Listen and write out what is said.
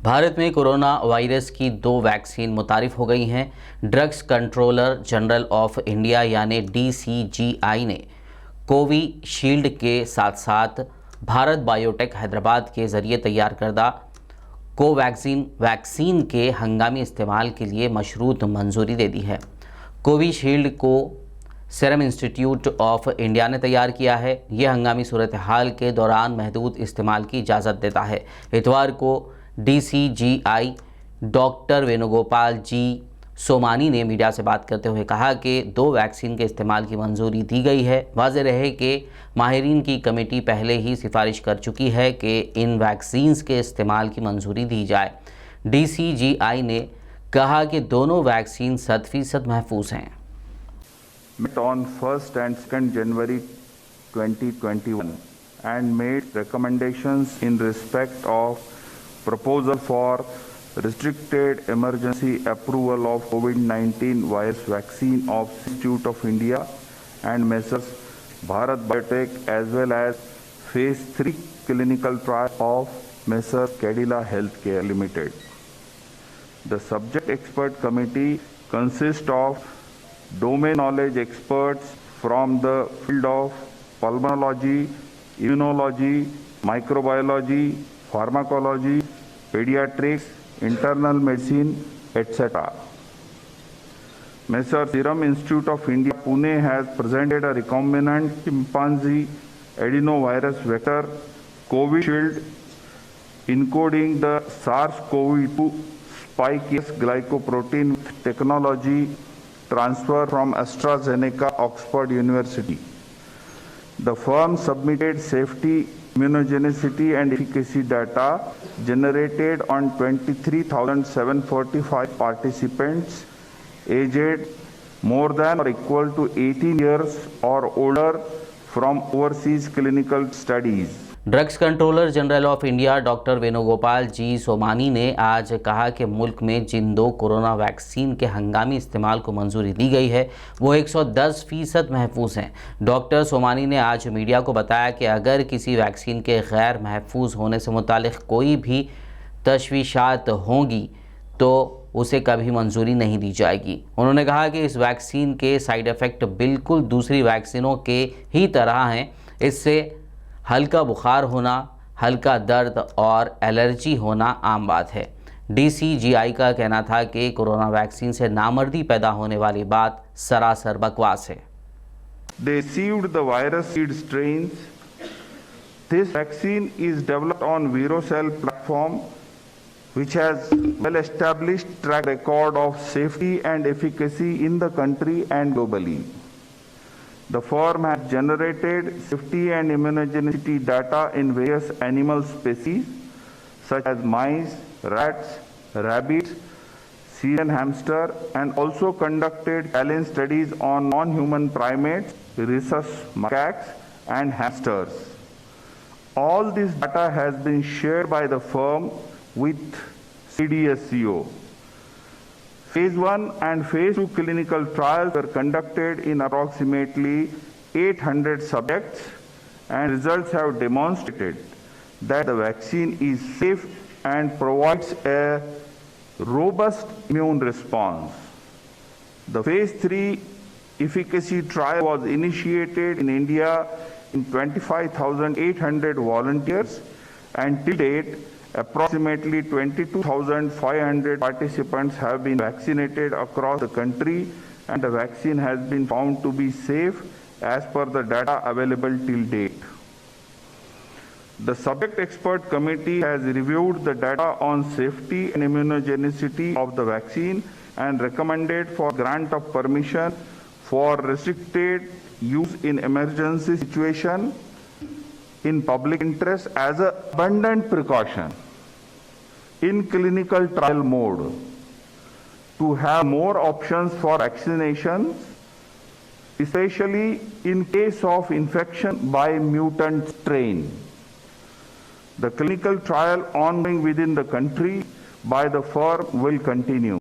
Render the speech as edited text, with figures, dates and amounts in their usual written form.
भारत में corona virus की 2 vaccine मुतारिफ हो गई हैं। Drugs controller general of India यानी DCGI ने कोविशील्ड के साथ साथ भारत बायोटेक हैदराबाद के ज़रिए तैयार करदा कोवैक्सीन वैक्सीन के हंगामी इस्तेमाल के लिए मशरूत मंजूरी दे दी है। कोविशील्ड को सीरम इंस्टीट्यूट ऑफ इंडिया ने तैयार किया है। यह हंगामी सूरत हाल के दौरान महदूद इस्तेमाल की इजाज़त देता है। इतवार को DCGI doctor Venugopal G Somani ने मीडिया से बात करते हुए कहा कि 2 वैक्सीन के इस्तेमाल की मंजूरी दी गई है। वाज़ेह रहे कि माहिरीन की कमेटी पहले ही सिफारिश कर चुकी है कि इन वैक्सीन्स के इस्तेमाल की मंजूरी दी जाए। DCGI ने कहा कि दोनों वैक्सीन 100% महफूज हैं। On 1st and 2nd January 2021 and made recommendations in respect of proposal for restricted emergency approval of COVID-19 virus vaccine of Institute of India and Messrs. Bharat Biotech as well as phase 3 clinical trial of Messrs. Cadila Healthcare Limited. The subject expert committee consists of domain knowledge experts from the field of pulmonology, immunology, microbiology, pharmacology, pediatrics, internal medicine, etc. Messrs. Serum Institute of India, Pune has presented a recombinant chimpanzee adenovirus vector Covishield encoding the SARS-CoV-2 spike glycoprotein with technology transfer from AstraZeneca, Oxford University. The firm submitted safety, immunogenicity and efficacy data generated on 23,745 participants aged more than or equal to 18 years or older from overseas clinical studies. Drugs controller general of India doctor Venugopal G Somani ने आज कहा कि मुल्क में जिन 2 corona vaccine के हंगामी इस्तेमाल को मंजूरी दी गई है वो 110% महफूज हैं। डॉक्टर सोमानी ने आज मीडिया को बताया कि अगर किसी वैक्सीन के गैर महफूज होने से मुतालिक कोई भी तशवीशात होंगी तो उसे कभी मंजूरी नहीं दी जाएगी। उन्होंने कहा कि इस वैक्सीन के साइड इफ़ेक्ट बिल्कुल दूसरी वैक्सीनों के ही तरह हैं। इससे हल्का बुखार होना, हल्का दर्द और एलर्जी होना आम बात है। DCGI का कहना था कि कोरोना वैक्सीन से नामर्दी पैदा होने वाली बात सरासर बकवास है। They received the virus seed strains. This vaccine is developed on ViroCell platform, which has well-established track record of safety and efficacy in the country and globally. The firm has generated safety and immunogenicity data in various animal species such as mice, rats, rabbits, Syrian hamster, and also conducted challenge studies on non-human primates, rhesus macaques, and hamsters. All this data has been shared by the firm with CDSCO. Phase 1 and Phase 2 clinical trials were conducted in approximately 800 subjects, and results have demonstrated that the vaccine is safe and provides a robust immune response. The Phase 3 efficacy trial was initiated in India in 25,800 volunteers, and till date, approximately 22,500 participants have been vaccinated across the country, and the vaccine has been found to be safe as per the data available till date. The subject expert committee has reviewed the data on safety and immunogenicity of the vaccine and recommended for grant of permission for restricted use in emergency situation in public interest as an abundant precaution in clinical trial mode to have more options for vaccination, especially in case of infection by mutant strain. The clinical trial ongoing within the country by the firm will continue.